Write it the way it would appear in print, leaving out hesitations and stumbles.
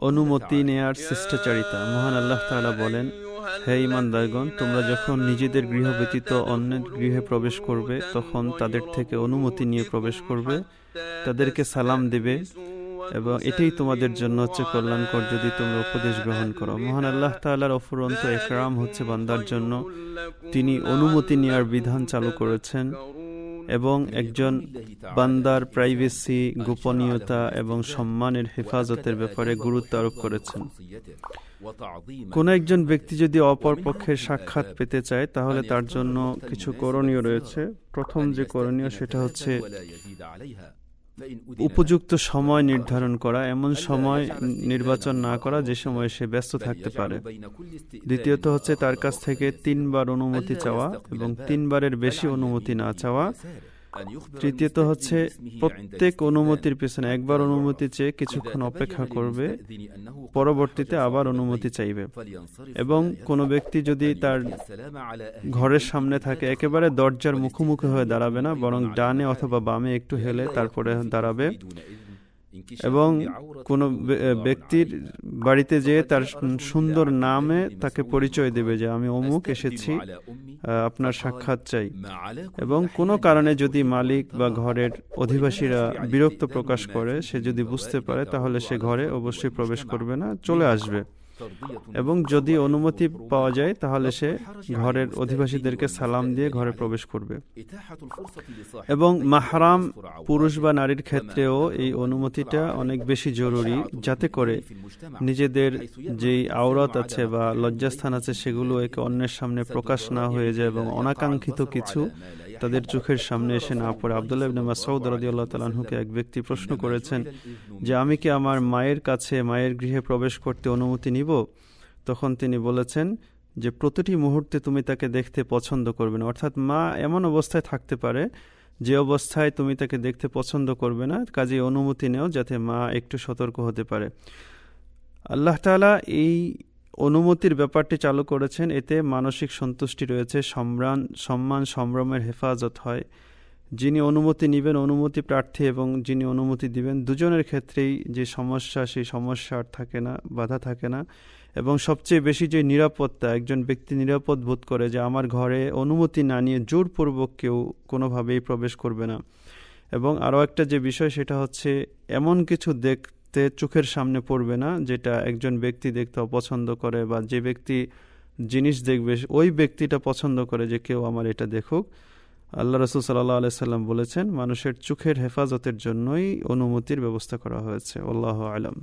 অনুমতি নেয়ার শিষ্টাচারিতা। মহান আল্লাহ তাআলা বলেন, হে ঈমানদারগণ, তোমরা যখন নিজেদের গৃহ ব্যতীত অন্যের গৃহে প্রবেশ করবে তখন তাদের থেকে অনুমতি নিয়ে প্রবেশ করবে, তাদেরকে সালাম দেবে, এবং এটাই তোমাদের জন্য হচ্ছে কল্যাণকর যদি তোমরা উপদেশ গ্রহণ করো। মহান আল্লাহ তাআলার অফুরন্ত একরাম হচ্ছে বান্দার জন্য, তিনি অনুমতি নেওয়ার বিধান চালু করেছেন এবং একজন বান্দার প্রাইভেসি, গোপনীয়তা এবং সম্মানের হেফাজতের ব্যাপারে গুরুত্ব আরোপ করেছেন। কোন একজন ব্যক্তি যদি অপর পক্ষের সাক্ষাৎ পেতে চায় তাহলে তার জন্য কিছু করণীয় রয়েছে। প্রথম যে করণীয় সেটা হচ্ছে উপযুক্ত সময় নির্ধারণ করা, এমন সময় নির্বাচন না করা যে সময় সে ব্যস্ত থাকতে পারে। দ্বিতীয়ত হচ্ছে তার কাছ থেকে 3 বার অনুমতি চাওয়া এবং 3 বারের বেশি অনুমতি না চাওয়া। তৃতীয়ত হচ্ছে প্রত্যেক অনুমতির পেছনে একবার অনুমতি চেয়ে কিছুক্ষণ অপেক্ষা করবে, পরবর্তীতে আবার অনুমতি চাইবে। এবং কোনো ব্যক্তি যদি তার ঘরের সামনে থাকে একেবারে দরজার মুখোমুখি হয়ে দাঁড়াবে না, বরং ডানে অথবা বামে একটু হেলে তারপরে দাঁড়াবে। এবং কোনো ব্যক্তির বাড়িতে যেয়ে তার সুন্দর নামে তাকে পরিচয় দেবে যে আমি অমুক এসেছি, আপনার সাক্ষাৎ চাই। এবং কোনো কারণে যদি মালিক বা ঘরের অধিবাসীরা বিরক্ত প্রকাশ করে, সে যদি বুঝতে পারে তাহলে সে ঘরে অবশ্যই প্রবেশ করবে না, চলে আসবে। এবং যদি অনুমতি পাওয়া যায় তাহলে সে ঘরের অধিবাসীদেরকে সালাম দিয়ে ঘরে প্রবেশ করবে। এবং মাহরাম পুরুষ বা নারীর ক্ষেত্রেও এই অনুমতিটা অনেক বেশি জরুরি, যাতে করে নিজেদের যেই আওরাত আছে বা লজ্জাস্থান আছে সেগুলো একে অন্যের সামনে প্রকাশ না হয়ে যায় এবং অনাকাঙ্ক্ষিত কিছু তাদের চোখের সামনে এসে না পড়ে। আব্দুল্লাহ ইবনে মাসউদ রাদিয়াল্লাহু তাআলা আনহুকে এক ব্যক্তি প্রশ্ন করেছেন যে আমি কি আমার মায়ের কাছে মায়ের গৃহে প্রবেশ করতে অনুমতি নিব? তখন তিনি বলেছেন যে প্রতিটি মুহূর্তে তুমি তাকে দেখতে পছন্দ করবে না, অর্থাৎ মা এমন অবস্থায় থাকতে পারে যে অবস্থায় তুমি তাকে দেখতে পছন্দ করবে না, কাজেই অনুমতি নেও যাতে মা একটু সতর্ক হতে পারে। আল্লাহ তাআলা এই অনুমতির ব্যাপারটি চালু করেছেন, এতে মানসিক সন্তুষ্টি রয়েছে, সম্মান সম্ভ্রমের হেফাজত হয়। যিনি অনুমতি নেবেন, অনুমতি প্রার্থী এবং যিনি অনুমতি দিবেন, দুজনের ক্ষেত্রেই যে সমস্যা সেই সমস্যা আর থাকে না, বাধা থাকে না। এবং সবচেয়ে বেশি যে নিরাপত্তা, একজন ব্যক্তি নিরাপদ বোধ করে যে আমার ঘরে অনুমতি না নিয়ে জোরপূর্বক কেউ কোনোভাবেই প্রবেশ করবে না। এবং আরও একটা যে বিষয় সেটা হচ্ছে এমন কিছু দেখতে চোখের সামনে পড়বে না যেটা একজন ব্যক্তি দেখতে অপছন্দ করে, বা যে ব্যক্তি জিনিস দেখবে ওই ব্যক্তিটা পছন্দ করে যে কেউ আমার এটা দেখুক। আল্লাহ রাসূল সাল্লাল্লাহু আলাইহি সাল্লাম বলেছেন মানুষের চোখের হেফাজতের জন্যই অনুমতির ব্যবস্থা করা হয়েছে। আল্লাহু আ'লাম।